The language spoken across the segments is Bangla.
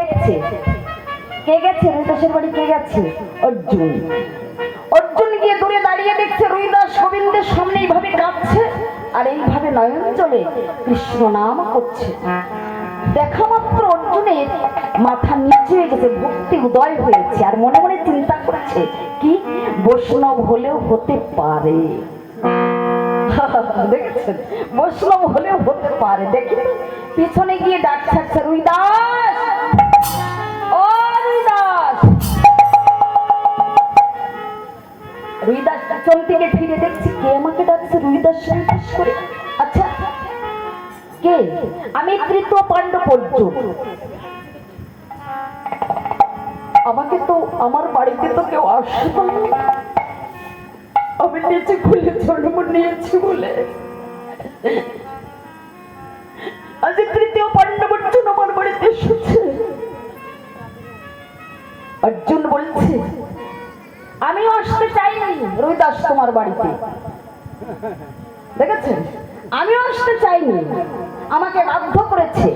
দেখছে? কে গেছে রুইদাসের বাড়ি? কে গেছে? অর্জুন। অর্জুন গিয়ে দূরে দাঁড়িয়ে দেখছে রুইদাস গোবিন্দের সামনে এইভাবে কাঁদছে আর এইভাবে নয়ন জলে কৃষ্ণ নাম করছে। দেখা মাত্র অর্জুনের মাথা নিচে হয়ে গেছে, ভক্তি উদয় হয়েছে আর মনে মনে চিন্তা করেছে কি বৈষ্ণব হলেও হতে পারে। দেখেছেন, বৈষ্ণব হলেও হতে পারে। দেখি পিছনে গিয়ে ডাক ছাড়ছে, রুইদাস, ও রুইদাস। রুইদাস পিছন থেকে ফিরে দেখছি কে আমাকে ডাকছে, রুইদাস করে। আচ্ছা কে? আমি তৃতীয় পাণ্ডব অর্জুন। আমাকে তো আমার বাড়িতে তো কেউ আসবে না, আমি নিচে খুলে জন্ম নিয়েছি বলে আজ তৃতীয় পাণ্ডব অর্জুন আমার বাড়িতে এসেছে। অর্জুন বলছে আমিও আসতে চাইনি রুইদাস তোমার বাড়িতে। দেখেছেন, আমিও আসতে চাইনি, আমাকে বাধ্য করেছে।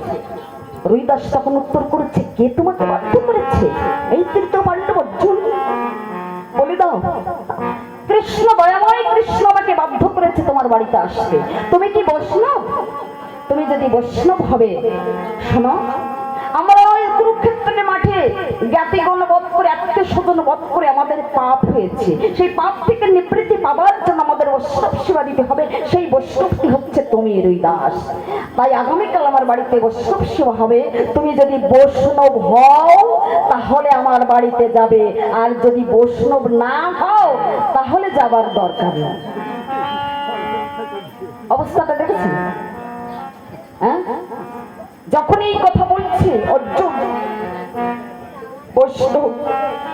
রুইদাস তখন উত্তর করেছে, কে তোমাকে বাধ্য করেছে? এই তৃতীয় পাণ্ডব অর্জুন। বলে দাও, কৃষ্ণ দয়াময় কৃষ্ণ আমাকে বাধ্য করেছে তোমার বাড়িতে আসতে। তুমি কি বৈষ্ণব? তুমি যদি বৈষ্ণব হবে, শোনো, আমরা ওই কুরুক্ষেত্রের মাঠে জ্ঞাতিগণ বধ করে আত্মীয় স্বজন বধ করে আমাদের পাপ হয়েছে। সেই পাপ থেকে নিবৃত্তি পাবার জন্য আমাদের বৈষ্ণব সেবা দিতে হবে। সেই বৈষ্ণবটি হচ্ছে তুমি রুইদাস। তাই আগামীকাল আমার বাড়িতে বৈষ্ণব সেবা হবে। তুমি যদি বৈষ্ণব হও তাহলে আমার বাড়িতে যাবে, আর যদি বৈষ্ণব না হও তাহলে যাবার দরকার নেই। অবস্থাটা দেখেছেন? হ্যাঁ, যখন এই কথা বলছে অর্জুন, বৈষ্ণব,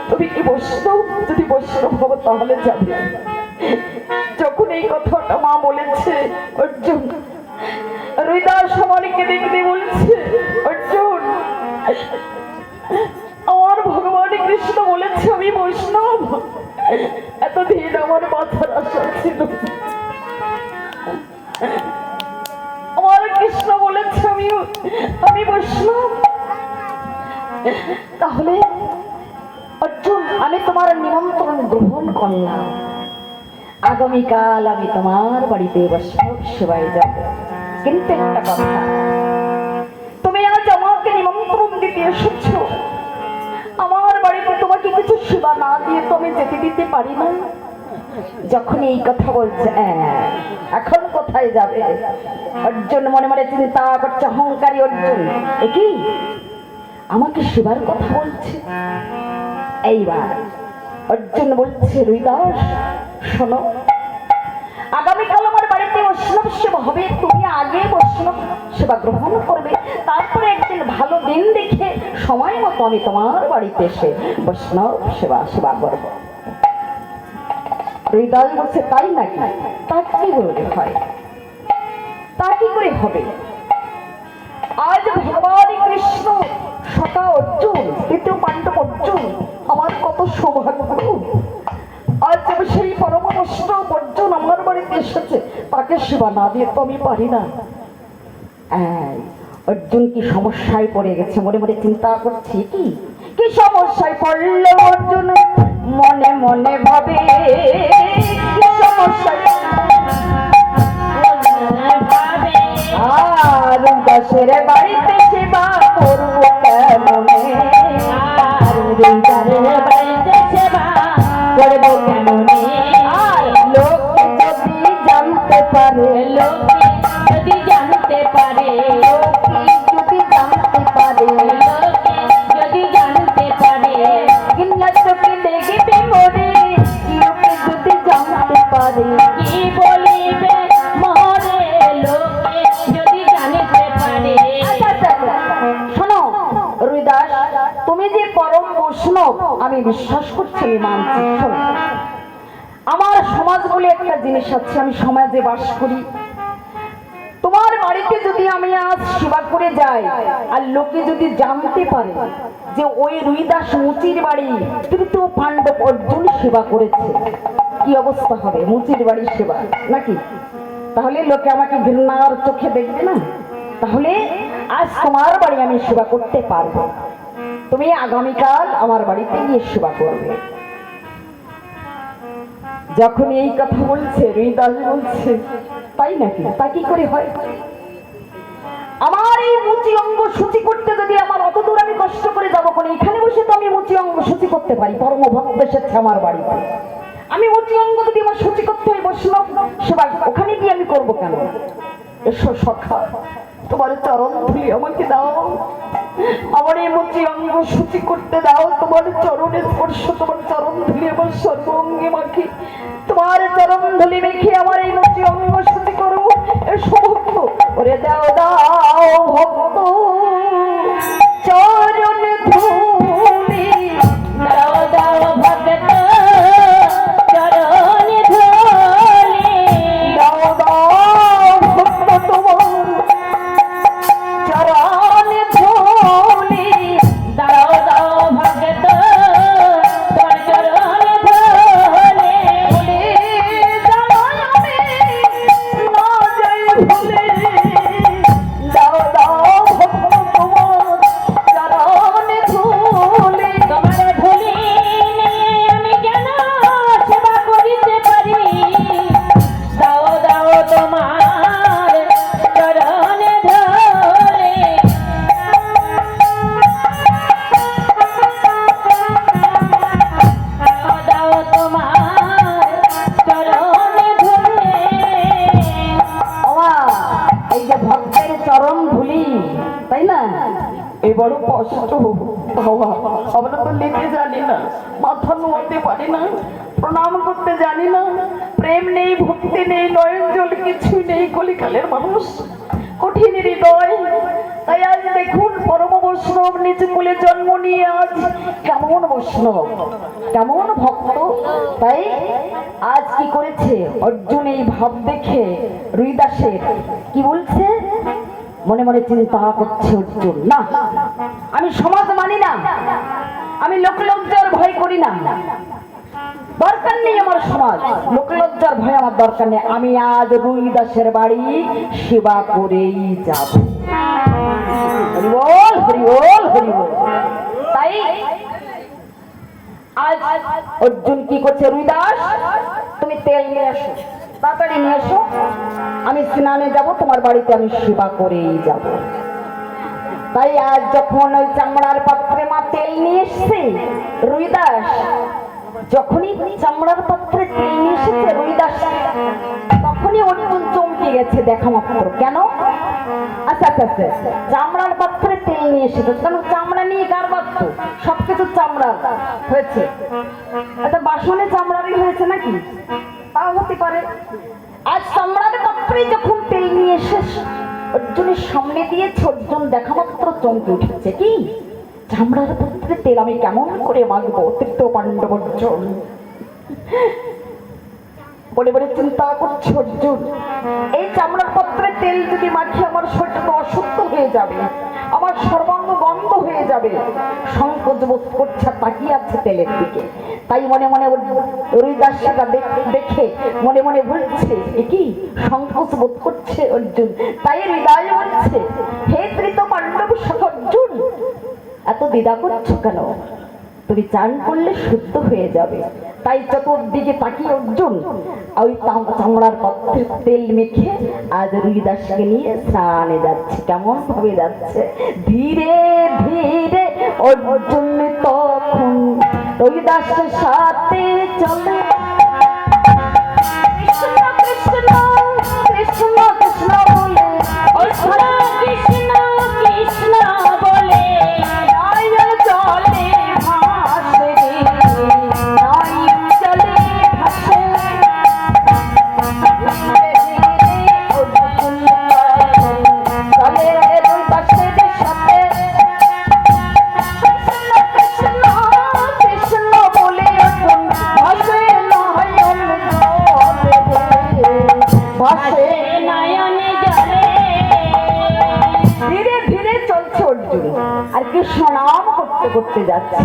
তুমি কি বৈষ্ণব? যদি বৈষ্ণব হবো তাহলে যাবে। যখন এই কথাটা মা বলেছে, অর্জুন, রুইদাস আমাকে দেখতে বলছে, অর্জুন, আমার ভগবান কৃষ্ণ বলেছে আমি বৈষ্ণব। এতদিন আমার মাথার আশা ছিল, আমার কৃষ্ণ বলেছে আমি বৈষ্ণব। তাহলে অর্জুন, আমি তোমার নিমন্ত্রণ গ্রহণ করলাম। আগামীকাল আমি তোমার বাড়িতে বৈষ্ণব সেবায় যাব। কিন্তু একটা কথা, তুমি আজ আমাকে নিমন্ত্রণ দিতে এসেছো, আমার বাড়িতে তোমাকে কিছু সেবা না দিয়ে তো আমি যেতে দিতে পারি না। যখন এই কথা বলছে, এখন কোথায় যাবে? অর্জুন মনে মনে চিন্তা করছে, অহংকারী অর্জুন কি আমাকে সেবার কথা বলছে। এইবার অর্জুন বলছে, রুইদাস শোনো, আগামীকাল আমার বাড়িতে বৈষ্ণব সেবা হবে। তুমি আগে বৈষ্ণব সেবা গ্রহণ করবে, তারপরে একদিন ভালো দিন দেখে সময় মতো আমি তোমার বাড়িতে এসে বৈষ্ণব সেবা করবো। হৃদয় বলছে, তাই নাকি? তা কি বলতে হয়? তা কি করে হবে? আজ ভগবান কৃষ্ণ সখা অর্জুন, তৃতীয় পাণ্ডব অর্জুন, আমার কত সৌভাগ্য। আজ সেই পরম বৈষ্ণব অর্জুন আমার বাড়িতে এসেছে, তাকে সেবা না দিয়ে তো আমি পারি না। অর্জুন কি সমস্যায় পড়ে গেছে, মনে মনে চিন্তা করছি, কি সমস্যায় পড়ল অর্জুন, মনে মনে ভাবে কি সমস্যায়। আর দাসের বাড়িতে সেবা করবো কেমনে, বাড়িতে সেবা করবো কেমনে। আর লোক যদি জানতে পারে, লোক যদি জানতে পারে, যদি জানতে পারে, যদি জানতে পারে, কিনা চোখে দেখবে মরে, লোকে যদি জানতে পারে, কি বলিবে মরে, লোকে যদি জানতে পারে। শোনো রুইদাস, তুমি যে পরম বৈষ্ণব আমি বিশ্বাস করছি, আমি মানছি। শোনো, আমার সমাজ বলে একটা জিনিস আছে, আমি সমাজে বাস করি। তোমার বাড়িতে যদি আমি আজ সেবা করে যাই আর লোকে যদি জানতে পারে যে ওই রুইদাস মুচির বাড়ি তৃতীয় পাণ্ডব অর্জুন সেবা করেছে, কি অবস্থা হবে? মুচির বাড়ির সেবা নাকি? তাহলে লোকে আমাকে ঘৃণার চোখে দেখবে না? তাহলে আজ তোমার বাড়ি আমি সেবা করতে পারবো। তুমি আগামীকাল আমার বাড়িতে গিয়ে সেবা করবে। যখন এই কথা বলছে রুইদাস বলছে তাই নাকি, তা কি করে হয়? আমার এই মুচি অঙ্গ সূচি করতে যদি আমার অত দূর আমি কষ্ট করে যাবো কোন, এখানে বসে তো আমি মুচি অঙ্গ সূচি করতে পারি। পরম ভক্ত এসেছে আমার বাড়িতে, আমি মুচি অঙ্গ যদি আমার সূচি করতে হয় বসলাম সেবা, ওখানে গিয়ে আমি করবো কেন? এসো সখা, তোমার চরণ ধুলি আমাকে দাও, আমার এই মুচি অঙ্গ সূচি করতে দাও। তোমার চরণের স্পর্শ, তোমার চরণ ধুলি আমার সর্বঙ্গে মাখি, তোমার চরণ ধুলি মেখে আমার এই মুচি অঙ্গ সূচি করবো। এসো ভক্ত, ওরে দাও দাও ভক্ত চরণ ধুলি, দাও দাও ভক্ত চরণ ধুলি, দাও দাও ভক্ত তোমার চরণ ধুলি, দাও দাও ভক্ত তোমার চরণ ধুলি, ভুলে দাও দাও ভক্ত তোমার চরণ ধুলি, তোমার ধুলি নিয়ে আমি কেন সেবা করিতে পারি, দাও দাও তোমার চরণ ধুলি, দাও তোমার চরণ ধুলি। এই যে ভক্তের চরণ ধুলি, তাই না? এই বড় কষ্ট বাবা, আমরা তো লিখে জানি না, মাথা নোয়াতে পারি না, প্রণাম করতে জানি না, প্রেম নেই, ভক্তি নেই, নয়ন জল কিছুই নেই, কলিকালের মানুষ কঠিন হৃদয়। তাই আজ দেখুন পরম বৈষ্ণব নিচু কুলে জন্ম নিয়ে আজ কেমন বৈষ্ণব, কেমন ভক্ত। তাই আজ কি করেছে অর্জুন, এই ভাব দেখে রুইদাসের কি বলছে, মনে মনে চিন্তা করছে অর্জুন, না আমি সমাজ মানি না, আমি লোকলজ্জার ভয় করি না, দরকার নেই আমার সমাজ, লোকলজ্জার ভয় আমার দরকার নেই, আমি আজ রুইদাসের বাড়ি সেবা করেই যাব। হরি বল হরি বল হরি বল। তাই আজ অর্জুন কি করছে, রুইদাস তুমি তেল নিয়ে আসো, তাড়াতাড়ি নিয়ে এসো, আমি স্নানে যাব, তোমার বাড়িতে আমি সেবা করেই যাব। তাই আজ যখন ওই চামড়ার পাত্রে মা তেল নিয়ে এসছে, রুইদাস যখনই চামড়ার পাত্রে তেল নিয়ে এসেছে রুইদাস, তখনই অর্জুন চমকে গেছে দেখা মাত্র। কেন? আচ্ছা আচ্ছা আচ্ছা, চামড়ার পাত্রে তেল নিয়ে এসেছে, কারণ চামড়া নিয়ে কার পাত্র, সবকিছু চামড়া হয়েছে, একটা বাসনে চামড়ারই হয়েছে নাকি, তাও হতে পারে। আজ চামড়ার পাত্রে যখন তেল নিয়ে এসে অর্জুনের সামনে দিয়েছে, অর্জুন দেখা মাত্র চমকে উঠেছে। কি চামড়ার পাত্রে তেল আমি কেমন করে মাখবো, তৃতীয় পাণ্ডব অর্জুন বলে বলে চিন্তা করছে অর্জুন, এই চামড়ার পাত্রে তেল যদি মাখি আমার শরীরটা অশুদ্ধ হয়ে যাবে, আমার সর্বাঙ্গ গন্ধ হয়ে যাবে। সংকোচ বোধ করছে, তাকিয়ে আছে তেলের দিকে। তাই মনে মনে রুইদাস সেটা দেখে মনে মনে বলছে, কি সংকোচ বোধ করছে অর্জুন। তাই হৃদয় বলছে, হে তৃতীয় পাণ্ডব অর্জুন, এত দ্বিধা করছো কেন, তুমি চান করলে শুদ্ধ হয়ে যাবে। তাই চতুর্দিকে তাকিয়ে অর্জুন ওই চামড়ার পাত্রে তেল মেখে আজ রুইদাসকে নিয়ে স্নানে যাচ্ছে। কেমন ভাবে যাচ্ছে, ধীরে ধীরে অর্জুন তখন রুইদাসের সাথে চলে, কৃষ্ণ কৃষ্ণ কৃষ্ণ কৃষ্ণ বলে, কৃষ্ণ কৃষ্ণ বলে চলে ভাসে, চলে ভাসে, চলে রুইদাসের সাথে, কৃষ্ণ কৃষ্ণ বলে ভাসে নয়ন জলে, ভাসে নয়ন জলে। ধীরে ধীরে চলছে অর্জুন আর কৃষ্ণ নাম করতে করতে যাচ্ছে।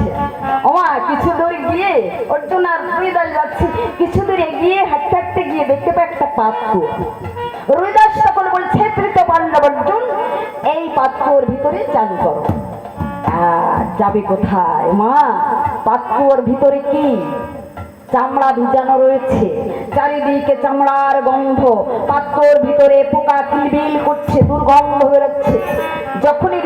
ওমা কিছু দূর গিয়ে অর্জুন আর রুইদাস যাচ্ছে, কিছু দূর এগিয়ে হাঁটতে হাঁটতে গিয়ে দেখতে পায় একটা পাত্র। রুইদাস তখন বলছে, তৃতীয় পাণ্ডব অর্জুন, এই পাত্রর ভিতরে চান করো। যাবে কোথায় মা? পাত্রর ভিতরে কি চামড়া ভিজানো রয়েছে, চারিদিকে চামড়ার গন্ধ, পাত্রর ভিতরে পোকা কিলবিল করছে, দুর্গন্ধ বেরোচ্ছে। যখনই